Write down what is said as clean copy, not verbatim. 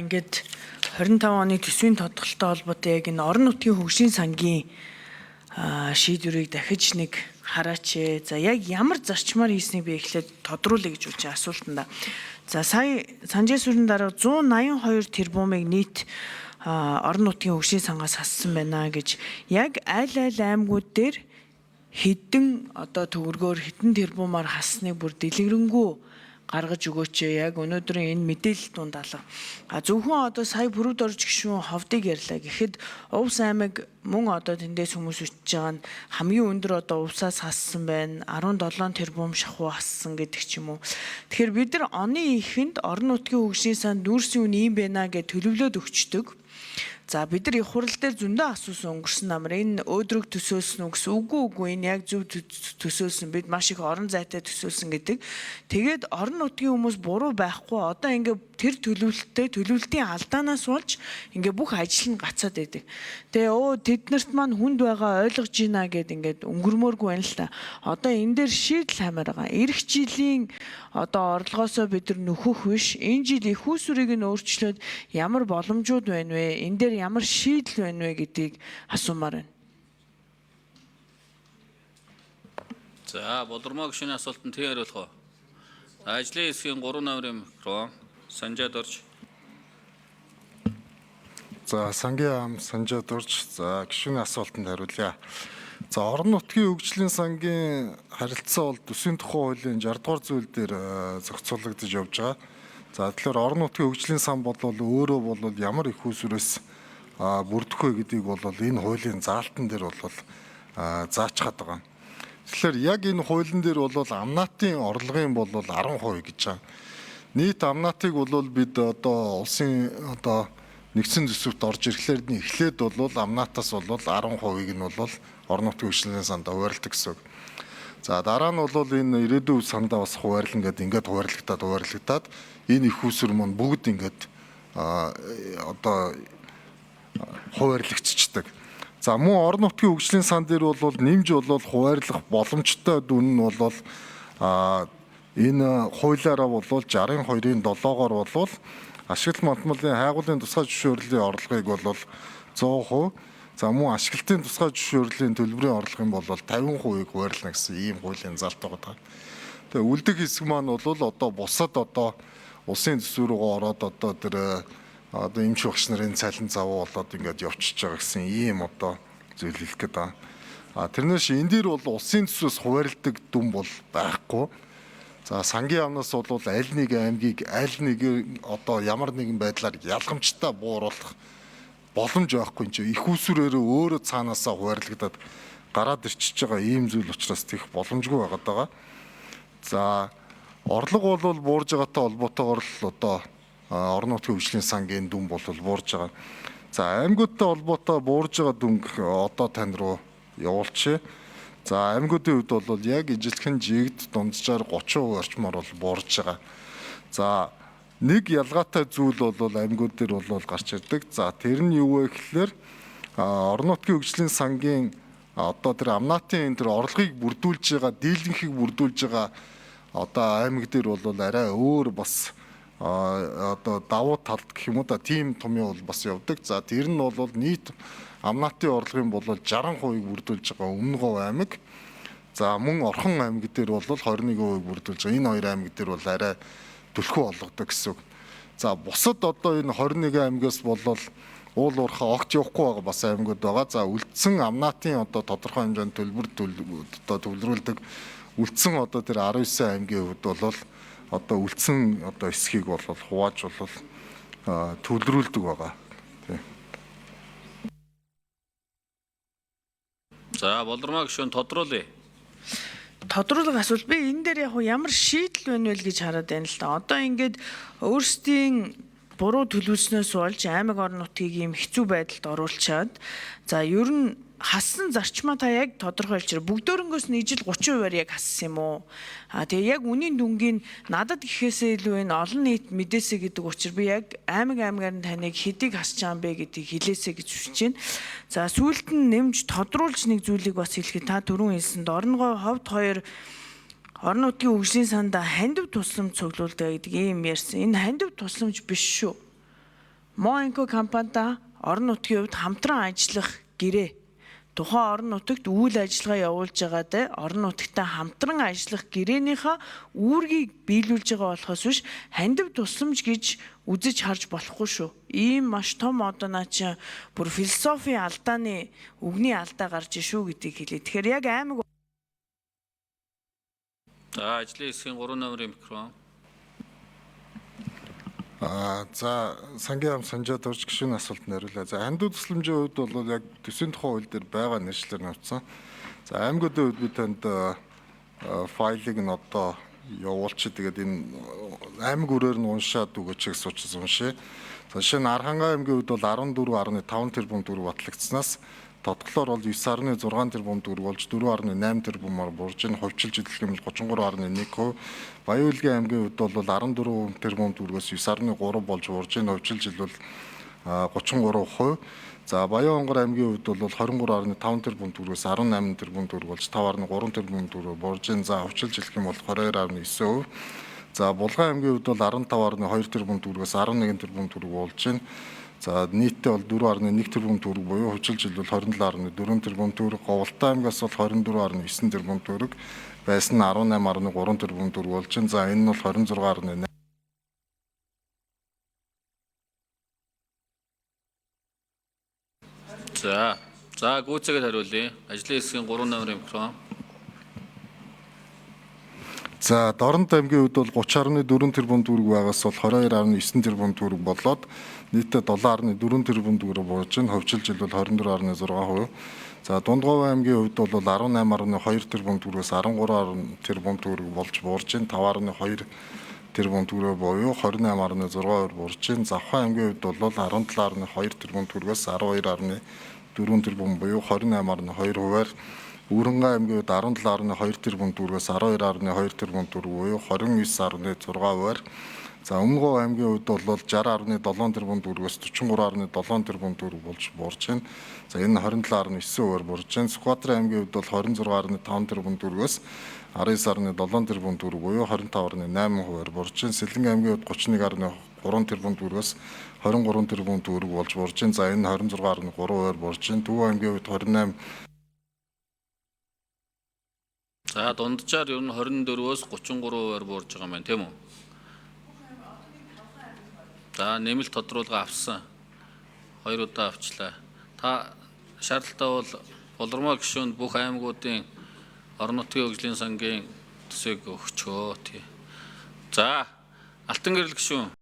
ингээд 25 оны төсвийн тодголтой холбоотой яг энэ орон нутгийн хөгжлийн сангийн шийдвэрийг дахиж нэг хараач. За яг ямар зарчмаар хийснийг би эхлээд тодруулъя гэж үзэж асуултанда. За сая санжээ сүрэн дараа 182 тэрбумыг нийт орон нутгийн хөгжлийн сангаас хассан байна гэж яг аль аймагуд дээр хэдэн одоо төгрөгөөр хэдэн тэрбумаар хасныг бүр дэлгэрэнгүй гаргаж өгөөч. Яг өнөөдрийн энэ мэдээлэл дунд алга. Зөвхөн одоо сая бүрүүд орж гişүүн ховдыг ярьлаа. Гэхэд Увс аймаг мөн одоо тэндээс хүмүүс үтж байгаа нь хамгийн өндөр одоо увсаас хассан байна. 17 тэрбум шахуу хассан гэдэг ч юм уу. Тэгэхээр бид нар оны эхэнд орон нутгийн хөгжлийн санд нүүрсийн үн ийм байна гэж төлөвлөд өгчдөг. За бид нар их хурал дээр зөндөө асуусан өнгөрсөн намар энэ өөдрөг төсөөлсөн үү гэсэн үгүй энэ яг зөв төсөөлсөн бид маш их орон зайтай төсөөлсөн гэдэг. Тэгээд орон нутгийн хүмүүс буруу байхгүй одоо ингээд тэр төлөвлөлтийн алдаанаас болж ингээд бүх ажил нь гацаад байдаг. Тэгээ тэднэрт маань хүнд байгаа ойлгож байна гэд ингээд өнгөрмөөргүй байна л та. Одоо энэ дээр шийдэл хамаар байгаа. Ирэх жилийн одоо орлогоосоо бид нар нөхөх биш. Энэ жил их усүрийг нь өөрчлөөд ямар боломжууд байна вэ? Энэ дээр ямар шийдэл байна вэ гэдгийг асуумаар байна. За, Болормоо гишүүний асуултанд тийм хариулах уу? Ажлын хэсгийн 3 номерын микрофон Санжаад орж. За, сангийн Санжаад орж. За, гишүүний асуултанд хариулъя. За, орон нутгийн хөгжлийн сангийн харилцаа бол төсвийн тухай хуулийн 60 дугаар зүйл дээр зохицуулагдаж явж байгаа. За, тэгэхээр орон нутгийн хөгжлийн сан бол өөрөө бол ямар их усүрээс бүрдэх вэ гэдгийг бол энэ хуулийн заалтан дээр бол заачгаад байгаа. Тэгэхээр яг энэ хуулийн дээр бол амнаатын орлогын бол 10% гэж байгаа. Нийт амнаатыг бол бид одоо улсын одоо нэгдсэн төсөвт орж ирэхлээр нь эхлээд бол амнаатаас бол 10%-ийг нь бол орон нутгийн хөгжлийн санд хуваарлдаг гэсэн үг. За дараа нь бол энэ ирээдүйн сандаа бас хуваарлан ингээд хуваарлагдаад энэ их усүр маань бүгд ингээд одоо хуваарлагдчихдаг. За мөн орон нутгийн хөгжлийн сан дээр бол нэмж бол хуваарлах боломжтой дүн нь бол энэ хуулиараа бол 62-ын 7-оор бол ашиглал мандмалын хайгуулын тусгай зөвшөөрлийн орлогыг бол 100%, за мөн ашиглалтын тусгай зөвшөөрлийн төлбөрийн орлогын бол 50%-ийг хуваарлана гэсэн ийм хуулийн залт байгаа. Тэгээ үлдэх хэсэг маань бол одоо бусад одоо улсын төсвөр рүү ороод одоо тэр одоо эмч багш нарын цалин завуу болоод ингээд явчихж байгаа гэсэн ийм одоо зүйл хэлэх гээд байна. Тэрнээс энэ дээр бол улсын төсвөөс хуваарлдаг дүн бол байхгүй. За сангийн амнаас бол аль нэг аймгийг аль нэг одоо ямар нэгэн байдлаар ялгамжтай бууруулах боломж байхгүй юм чи их усүрээр өөрөө цаанаасаа хуваарлагдаад гараад ирчихэж байгаа ийм зүйл учраас тийх боломжгүй байгаад байгаа. За орлого бол буурж байгаатай холбоотойгоор л одоо орон нутгийн хөгжлийн сангийн дүн бол буурж байгаа. За аймагуудтай холбоотой буурж байгаа дүн одоо тань руу явуулчих. За аймагуудын хувьд бол яг ижилхэн жигд дунджаар 30% орчмоор бол буурж байгаа. За нэг ялгаатай зүйл бол аймагуд дээр бол гарч ирдэг. За тэр нь юу вэ гэхээр орон нутгийн хөгжлийн сангийн одоо тэр амнаатын тэр орлогыг бүрдүүлж байгаа, дийлэнхийг бүрдүүлж байгаа одоо аймаг дээр бол арай өөр бас одоо давуу талд гэх юм уу да тийм томьёо бол бас явдаг. За тэр нь бол нийт амнаатын орлогын бол 60%-ийг бүрдүүлж байгаа Өмнө Говь аймаг. За мөн Орхон аймаг дээр бол 21%-ийг бүрдүүлж байгаа. Энэ хоёр аймаг дээр бол арай түлхүү олгодог гэсэн үг. За бусад одоо энэ 21 аймагаас бол уул уурхаа огт явахгүй байгаа бас аймагуд байгаа. За үлдсэн амнаатын одоо тодорхой хэмжээнд төлбөрүүлдэг үлдсэн одоо тэр 19 аймгийн хувьд бол одоо үлдсэн одоо эсхийг бол хувааж бол төлрүүлдэг байгаа. За Болормоо гишүүн тодруулъя. Тодруулах асуулт би энэ дээр яг ямар шийдэл байна вэ гэж хараад байна л да. Одоо ингээд өөрсдийн буруу төлөвлөснөөс болж аймаг орон нутгийг ийм хэцүү байдалд оруулчаад за ер нь хассан зарчмаа та яг тодорхойлж бүгдөөрэнгөөс нь ижил 30%-аар яг хассан юм уу? Тэгээ яг үнийн дүнгийн надад гэхээсээ илүү энэ олон нийт мэдээсэй гэдэг учраас би яг аймаг-аймагаар нь таныг хэдийг хасч байгаа юм бэ гэдгийг хэлээсэй гэж хүсэж байна. За сүүлд нь нэмж тодруулж нэг зүйлийг бас хэлэхэд та түрүүн хэлсэнд орон Говь ховд 2 орон нутгийн хөгжлийн санда хандив тусламж цуглуулдаг гэдэг ийм ярьсан. Энэ хандив тусламж биш шүү. Моинко компанитай орон нутгийн хувьд хамтран ажиллах гэрээ тухайн орон нутагт үйл ажиллагаа явуулж байгаад орон нутагтай хамтран ажиллах гэрээнийхээ үүргийг биелүүлж байгаа болохоос биш хандив тусламж гэж үзэж харж болохгүй шүү. Ийм маш том одоо наа чи бүр философийн алдааны үгний алдаа гарч шүү гэдгийг хэлээ. Тэгэхээр яг аймаг За ажлын хэсгийн 3 номерын микрофон. За сангийн ам санжаад орж гишүүний асуултанд хариулъя. За хандив тусламжийн хувьд бол яг төсвийн тухай хууль дээр байгаа нэршлэр навцсан. За аймагуудын хувьд би танд файлыг нь одоо явуулчих. Тэгээд энэ аймаг өрөөр нь уншаад өгөөч гэж суучсан уншия. За жишээ нь Архангай аймгийн хувьд бол 14.5 тэрбум төгрөг батлагдсанаас тодглоор бол 9.6 тэрбум төгрөг болж 4.8 тэрбумаар буурж ин хувьчилж идэх юм бол 33.1%. Баян-Улгийн аймгийн хувьд бол 14 тэрбум төгрөгөөс 9.3 болж буурж ин хувьчилж ил бол 33%. За Баян-Хонгор аймгийн хувьд бол 23.5 тэрбум төгрөгөөс 18 тэрбум төгрөг болж 5.3 тэрбум төгрөг буурж ин за хувьчилж идэх юм бол 22.9%. За Булган аймгийн хувьд бол 15.2 тэрбум төгрөгөөс 11 тэрбум төгрөг болж ин за нийтдээ бол 4.1 тэрбум төгрөг буюу хувьчилж ил бол 27.4 тэрбум төгрөг. Говьлтай аймгаас бол 24.9 тэрбум төгрөг, байсан нь 18.3 тэрбум төгрөг болж байна. За энэ нь бол 26.8. За гүйцэтгэл хариулъя. Ажлын хэсгийн 3 номерын микрофон. За Дорнод аймгийн хувьд бол 30.4 тэрбум төгрөг байгаас бол 22.9 тэрбум төгрөг болоод нийтдээ 7.4 тэрбум төгрөг болж байна. Хувьчилж ил бол 24.6%. За Дундгов аймгийн хувьд бол 18.2 тэрбум төгрөгөөс 13 тэрбум төгрөг болж буурж байна. 5.2 тэрбум төгрөг буюу 28.6% буурж байна. Завхан аймгийн хувьд бол 17.2 тэрбум төгрөгөөс 12.4 тэрбум буюу 28.2%-аар Үүрэнгээ аймгийн хувьд 17.2 тэрбум төгрөгөөс 12.2 тэрбум төгрөг буюу 29.6%-аар за Өмнөгов аймгийн хувьд бол 60.7 тэрбум төгрөгөөс 43.7 тэрбум төгрөг болж буурж байна. За энэ 27.9%-аар буурж байна. Сүхбаатар аймгийн хувьд бол 26.5 тэрбум төгрөгөөс 19.7 тэрбум төгрөг буюу 25.8%-аар буурж байна. Сэлэнг аймгийн хувьд 31.3 тэрбум төгрөгөөс 23 тэрбум төгрөг болж буурж байна. За энэ 26.3%-аар буурж байна. Төв аймгийн хувьд 28. За дунджаар ер нь 24-өөс 33%-аар буурж байгаа юм байна, тийм үү? За нэмэлт тодруулга авсан. 2 удаа авчлаа. Та шаардлагатай бол болормоо гишүүнд бүх аймагуудын орон нутгийн хөгжлийн сангийн төсвийг өгчөө. За Алтан гэрэл гишүүн.